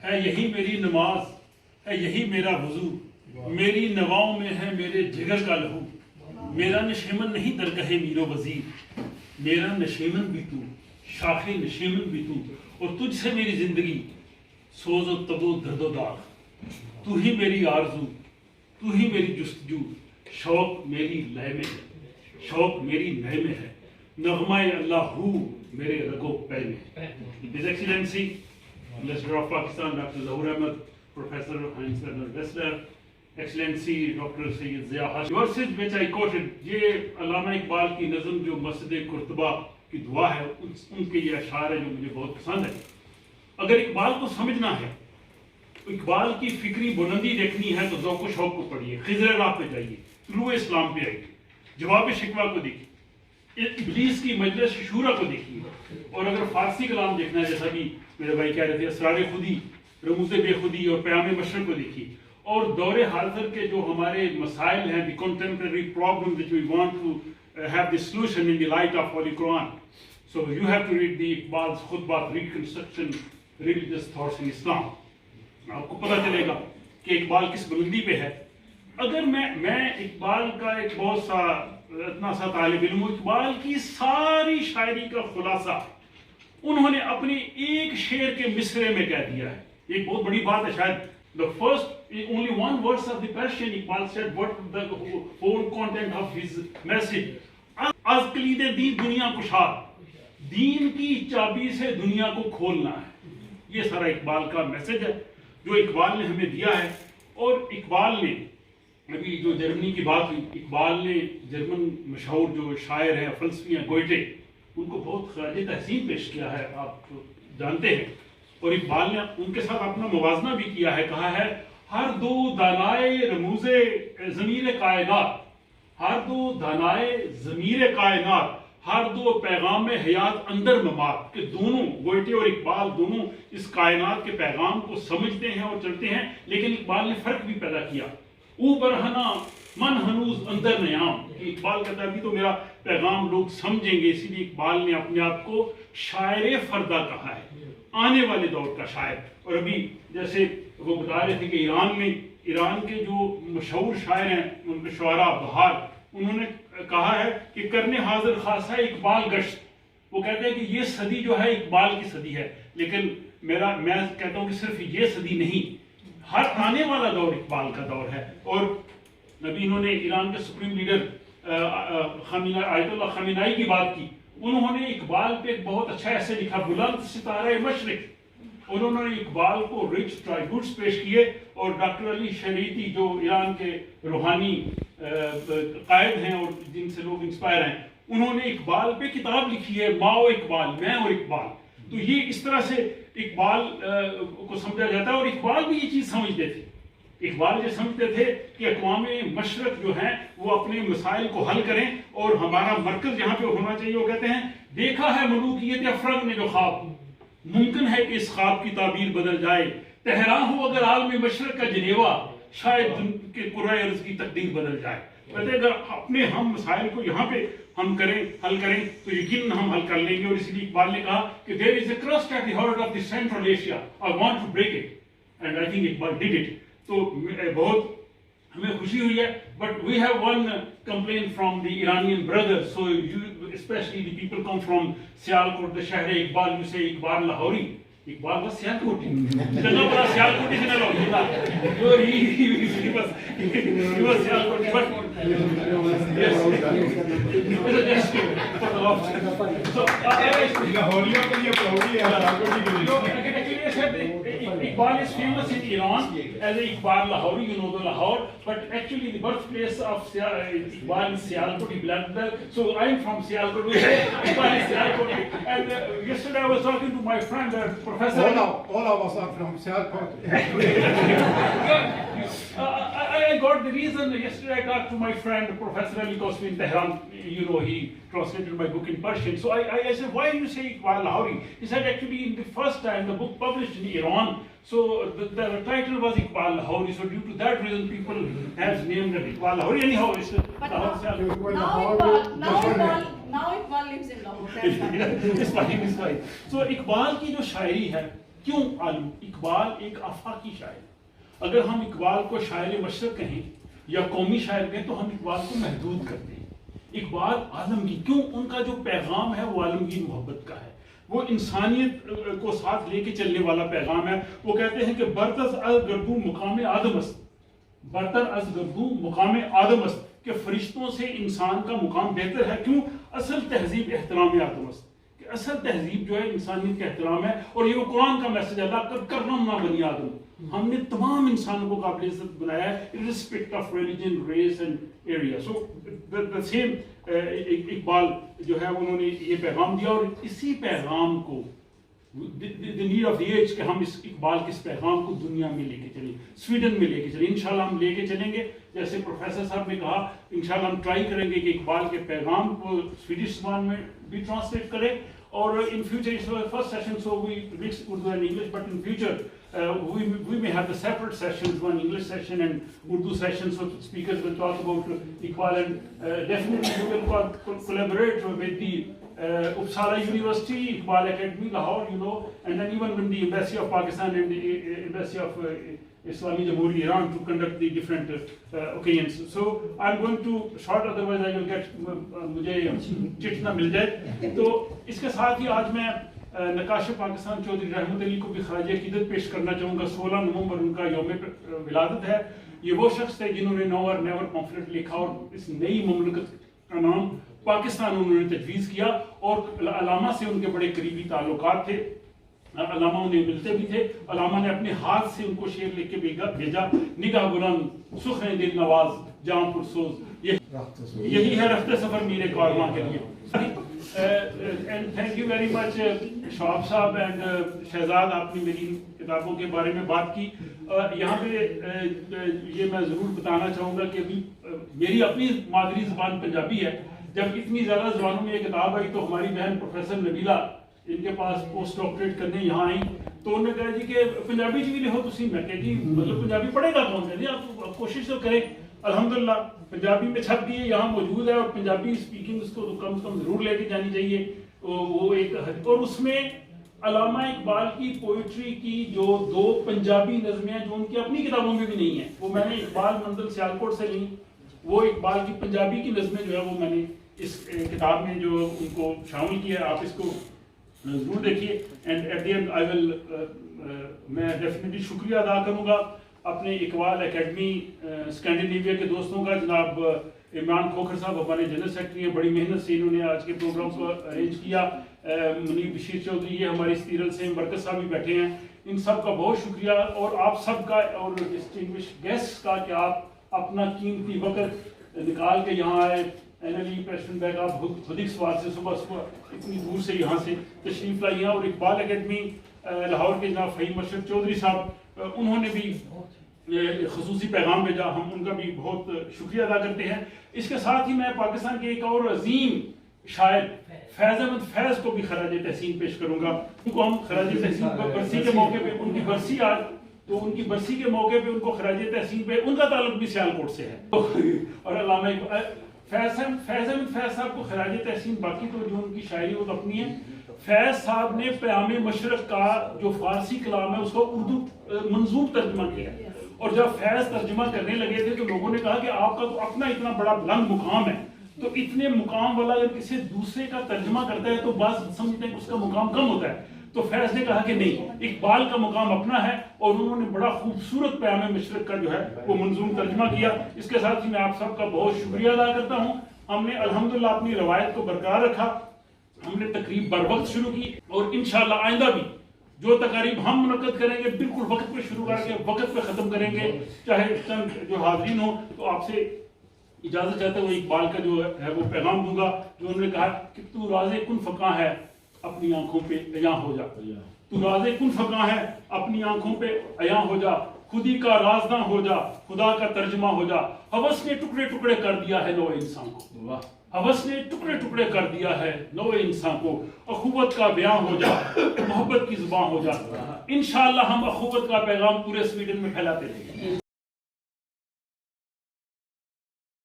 ہے یہی میری نماز، ہے یہی میرا وضو، میری نواؤں میں ہے میرے جگر کا لہو، میرا نشیمن نہیں درگاہ میر و وزیر، میرا نشیمن بھی تو، شاخ نشیمن بھی تو، اور تجھ سے میری زندگی سوز و تب و درد و داغ، تو ہی میری آرزو، تو ہی میری جستجو، شوق میری لے میں ہے، شوق میری نئے میں ہے، نغمہ اللہ ہو میرے رگو پے میں۔ His Excellency Ambassador of Pakistan Dr. Zahoor Ahmed, Professor Heinz Werner Wessler, Excellency Dr. Sayyid Zia Hashmi, verses which I quoted، یہ علامہ اقبال کی نظم جو مسجد قرطبہ کی دعا ہے، ان کے یہ اشعار ہے جو مجھے بہت پسند ہے۔ اگر اقبال کو سمجھنا ہے، اقبال کی فکری بلندی دیکھنی ہے تو ذوق و شوق کو پڑھیے، خضر راہ پہ جائیے، طلوع اسلام پہ آئیے، جواب شکوہ کو دیکھیے، ابلیس کی مجلس شورا کو دیکھیے، اور اگر فارسی کلام دیکھنا ہے جیسا بھی میرے بھائی کہہ رہے تھے، اسرار خودی، رموز بے خودی اور پیام مشرق کو دیکھیے، اور دور حاضر کے جو ہمارے مسائل ہیں، the contemporary problem which we want to have the solution in the light of Holy Quran. So you have to read the Iqbal's Khutbat, Reconstruction, Religious Thoughts in Islam. آپ کو پتہ چلے گا کہ اقبال کس بلندی پہ ہے۔ اگر میں اقبال کا ایک بہت سا اتنا سا طالب علم ہوں، اقبال کی ساری شاعری کا خلاصہ انہوں نے اپنی ایک شعر کے مصرے میں کہہ دیا ہے۔ ایک بہت بڑی بات ہے، شاید the first only one verse of the Persian Iqbal said what the whole content of his message. از کلید دین دنیا کشاد، دین کی چابی سے دنیا کو کھولنا ہے، یہ سارا اقبال کا میسج ہے جو اقبال نے ہمیں دیا ہے۔ اور اقبال نے ابھی جو جرمنی کی بات ہوئی، اقبال نے جرمن مشہور جو شاعر ہیں فلسفی ہیں گوئٹے، ان کو بہت خراج تحسین پیش کیا ہے، آپ جانتے ہیں، اور اقبال نے ان کے ساتھ اپنا موازنہ بھی کیا ہے، کہا ہے ہر دو دانائے رموز ضمیر کائنات، ہر دو دانائے ضمیر کائنات، ہر دو پیغام حیات اندر ممات، کہ دونوں گوئٹے اور اقبال دونوں اس کائنات کے پیغام کو سمجھتے ہیں اور چلتے ہیں، لیکن اقبال نے فرق بھی پیدا کیا۔ او برہنہ من ہنوز اندر نیام، کہ اقبال کہتا ہے ابھی تو میرا پیغام لوگ سمجھیں گے، اسی لیے اقبال نے اپنے آپ کو شاعر فردہ کہا ہے، آنے والے دور کا شاعر۔ اور ابھی جیسے وہ بتا رہے تھے کہ ایران کے جو مشہور شاعر ہیں، ان کے شعراء بہار، انہوں نے کہا ہے کہ کرنے حاضر خاصہ اقبال گشت، وہ کہتے ہیں کہ یہ صدی جو ہے اقبال کی صدی ہے، لیکن میں کہتا ہوں کہ صرف یہ صدی نہیں، ہر آنے والا دور اقبال کا دور ہے۔ اور ابھی انہوں نے ایران کے سپریم لیڈر آیت اللہ خامنائی کی بات کی، انہوں نے اقبال پہ ایک بہت اچھا ایسے لکھا، بلند ستارہ مشرق، اور انہوں نے اقبال کو رچ ٹرائبیوٹس پیش کیے، اور ڈاکٹر علی شریعتی جو ایران کے روحانی قائد ہیں اور جن سے لوگ انسپائر ہیں، انہوں نے اقبال پہ کتاب لکھی ہے، ماں و اقبال، میں اور اقبال۔ تو یہ اس طرح سے اقبال کو سمجھا جاتا ہے، اور اقبال بھی یہ چیز سمجھتے تھے۔ اقبال یہ سمجھتے تھے کہ اقوام مشرق جو ہیں وہ اپنے مسائل کو حل کریں، اور ہمارا مرکز یہاں پہ ہونا چاہیے۔ وہ کہتے ہیں دیکھا ہے ملوکیت افرنگ نے جو خواب، ممکن ہے کہ اس خواب کی تعبیر بدل جائے، تہران ہو اگر عالم مشرق کا جنیوا، شاید کہ قرۂ ارض کی تقدیر بدل جائے۔ کہتے ہیں اگر اپنے ہم مسائل کو یہاں پہ ہم حل کریں تو یقیناً ہم حل کر لیں گے۔ اور اس لیے اقبال نے کہا کہ there is a crust at the heart of the Central Asia, I want to break it, and I think Iqbal did it۔ تو بہت ہمیں خوشی ہوئی ہے، but we have one complaint from the Iranian brothers, so you especially the people come from Sialkot, the شہر Iqbal, you say Iqbal لاہوری، اقبال بس سیالکوٹی، اتنا بڑا سیالکوٹی سے نہ لوگ جیتا، جو ہی بس Sialkoti, but Iqbal is famous in Iran as a Iqbal Lahori, you know the Lahore, but actually the birthplace of Iqbal is Sialkot, he belonged there. So I am from Sialkot, Iqbal is Sialkot. And yesterday I was talking to my friend, Professor. All of us are from Sialkot. I got the reason. Yesterday I talked to my friend, Professor Ali Qasmi in Tehran. You know, he translated my book in Persian. So I said, why do you say Iqbal Lahori? He said, actually, in the first time the book published in Iran, so the title was Iqbal Lahori. So due to that reason, people have named it Iqbal Lahori. Anyhow, it's now Iqbal lives in Lahore. it's fine. So Iqbal کی جو شاعری ہے کیوں عالم؟ اقبال ایک آفاقی شاعر، اگر ہم اقبال کو شاعر مشرق کہیں یا قومی شاعر کہیں تو ہم اقبال کو محدود کرتے ہیں۔ اقبال عالمگیر، کیوں؟ ان کا جو پیغام ہے وہ عالمگیر محبت کا ہے، وہ انسانیت کو ساتھ لے کے چلنے والا پیغام ہے۔ وہ کہتے ہیں کہ برتر از گردوں مقام آدم است، برتر از گردوں مقام آدم است، کہ فرشتوں سے انسان کا مقام بہتر ہے۔ کیوں؟ اصل تہذیب احترام آدم است، کہ اصل تہذیب جو ہے انسانیت کا احترام ہے، اور یہ وہ قرآن کا میسج ہے، اللہ قد کرمنا بنی آدم، ہم نے تمام انسانوں کو قابل عزت بنایا ہے irrespective of religion, race and area. So the same Iqbal جو ہے انہوں نے یہ پیغام دیا، اور اسی پیغام کو the need of the age کہ ہم اس اقبال کے اس پیغام کو دنیا میں لے کے چلیں، سویڈن میں لے کے چلیں، انشاءاللہ ہم لے کے چلیں گے۔ جیسے پروفیسر صاحب نے کہا انشاءاللہ ہم ٹرائی کریں گے کہ اقبال کے پیغام کو سویڈش زبان میں بھی ٹرانسلیٹ کریں، اور in future it's our first session so we mix Urdu and English, but in future we may have the separate sessions, one English session and Urdu session, so speakers will talk about Iqbal, and definitely we will collaborate with the Uppsala University, Iqbal Academy, Lahore, you know, and then even with the Embassy of Pakistan and the Embassy of Islami Jamhuri Iran to conduct the different occasions. So I'm going to short, otherwise I will get مجھے چٹ نہ مل جائے۔ تو اس کے ساتھ ہی آج میں نقاش پاکستان چودھری رحمت علی کو بھی خراج عقیدت پیش کرنا چاہوں گا۔ 16 نومبر ان کا یوم ولادت ہے۔ یہ وہ شخص تھے جنہوں نے نو اور نیور پمفلٹ لکھا، اور اس نئی مملکت کا نام پاکستان انہوں نے تجویز کیا، اور علامہ سے ان کے بڑے قریبی تعلقات تھے، علامہ انہیں ملتے بھی تھے۔ علامہ نے اپنے ہاتھ سے ان کو شعر لکھ کے بھیجا، نگاہ بلند سخن دل نواز جاں پرسوز، یہی ہے رفت سفر میرے کارواں کے لیے۔ And thank you very much Shoaib صاحب اینڈ شہزاد، آپ نے میری کتابوں کے بارے میں بات کی۔ یہاں پہ یہ میں ضرور بتانا چاہوں گا کہ ابھی میری اپنی مادری زبان پنجابی ہے۔ جب اتنی زیادہ زبانوں میں یہ کتاب آئی تو ہماری بہن پروفیسر نبیلہ ان کے پاس پوسٹ ڈاکٹریٹ کرنے یہاں آئیں، تو انہوں نے کہا جی کہ پنجابی بھی لکھو تسی۔ میں کہ جی مطلب پنجابی پڑھے گا کون؟ جی آپ کوشش تو کریں۔ الحمدللہ پنجابی میں چھپ گئی ہے، یہاں موجود ہے، اور پنجابی اسپیکنگ اس کو کم سے کم ضرور لے کے جانی چاہیے۔ وہ ایک، اور اس میں علامہ اقبال کی پوئٹری کی جو 2 پنجابی نظمیں جو ان کی اپنی کتابوں میں بھی نہیں ہیں، وہ میں نے اقبال منزل سیالکوٹ سے لی، وہ اقبال کی پنجابی کی نظمیں جو ہے وہ میں نے اس کتاب میں جو ان کو شامل کیا ہے۔ آپ اس کو ضرور دیکھیے۔ And at the end I will, میں ڈیفینیٹلی شکریہ ادا کروں گا اپنے اقبال اکیڈمی اسکینڈینیویا کے دوستوں کا۔ جناب عمران کھوکھر صاحب ہمارے جنرل سیکرٹری ہیں، بڑی محنت سے انہوں نے آج کے پروگرام کو ارینج کیا۔ منیب بشیر چودھری، یہ ہماری استیرل سے برکت صاحب بھی بیٹھے ہیں، ان سب کا بہت شکریہ، اور آپ سب کا، اور ڈسٹنگوش گیسٹ کا، کہ آپ اپنا قیمتی وقت نکال کے یہاں آئے۔ پریسٹن بیگ، آپ خود ایک سوال سے صبح اتنی دور سے یہاں سے تشریف لائی ہیں، اور اقبال اکیڈمی لاہور کے جناب فہیم اشرف چودھری صاحب، انہوں نے بھی خصوصی پیغام بھیجا، ہم ان کا بھی بہت شکریہ ادا کرتے ہیں۔ اس کے ساتھ ہی میں پاکستان کے ایک اور عظیم شاعر فیض احمد فیض کو بھی خراج تحسین پیش کروں گا۔ ان کو ہم خراج تحسین برسی کے موقع پہ، ان کی برسی آج، تو ان کی برسی کے موقع پہ ان کو خراج تحسین پہ، ان کا تعلق بھی سیالکوٹ سے ہے، اور علامہ فیض احمد فیض صاحب کو خراج تحسین، باقی تو جو ان کی شاعری وہ اپنی ہے۔ فیض صاحب نے پیام مشرق کا جو فارسی کلام ہے اس کو اردو منظوم ترجمہ کیا، اور جب فیض ترجمہ کرنے لگے تھے تو لوگوں نے کہا کہ آپ کا تو اپنا اتنا بڑا بلند مقام ہے، تو اتنے مقام والا اگر کسی دوسرے کا ترجمہ کرتا ہے تو بعض سمجھتے ہیں کہ اس کا مقام کم ہوتا ہے۔ تو فیض نے کہا کہ نہیں، اقبال کا مقام اپنا ہے، اور انہوں نے بڑا خوبصورت پیام مشرق کا جو ہے وہ منظوم ترجمہ کیا۔ اس کے ساتھ ہی میں آپ سب کا بہت شکریہ ادا کرتا ہوں۔ ہم نے الحمدللہ اپنی روایت کو برقرار رکھا، ہم نے تقریب بر وقت شروع کی، اور انشاءاللہ آئندہ بھی جو تقاریب ہم منعقد کریں گے بالکل وقت پہ شروع کر کے وقت پہ ختم کریں گے، چاہے چند جو حاضرین ہوں۔ تو آپ سے اجازت چاہتے ہوئے اقبال کا جو ہے وہ پیغام دوں گا، جو انہوں نے کہا کہ تو راز کن فقاں ہے اپنی آنکھوں پہ عیاں ہو جا، تو راز کن فقاں ہے اپنی آنکھوں پہ عیاں ہو جا، خودی کا رازداں ہو جا، خدا کا ترجمہ ہو جا، ہوس نے ٹکڑے ٹکڑے کر دیا ہے نو انسان کو، ہوس نے ٹکڑے ٹکڑے کر دیا ہے نو انسان کو، اخوت کا بیاں ہو جا، محبت کی زبان ہو جا۔ انشاءاللہ ہم اخوت کا پیغام پورے سویڈن میں پھیلاتے رہیں گے۔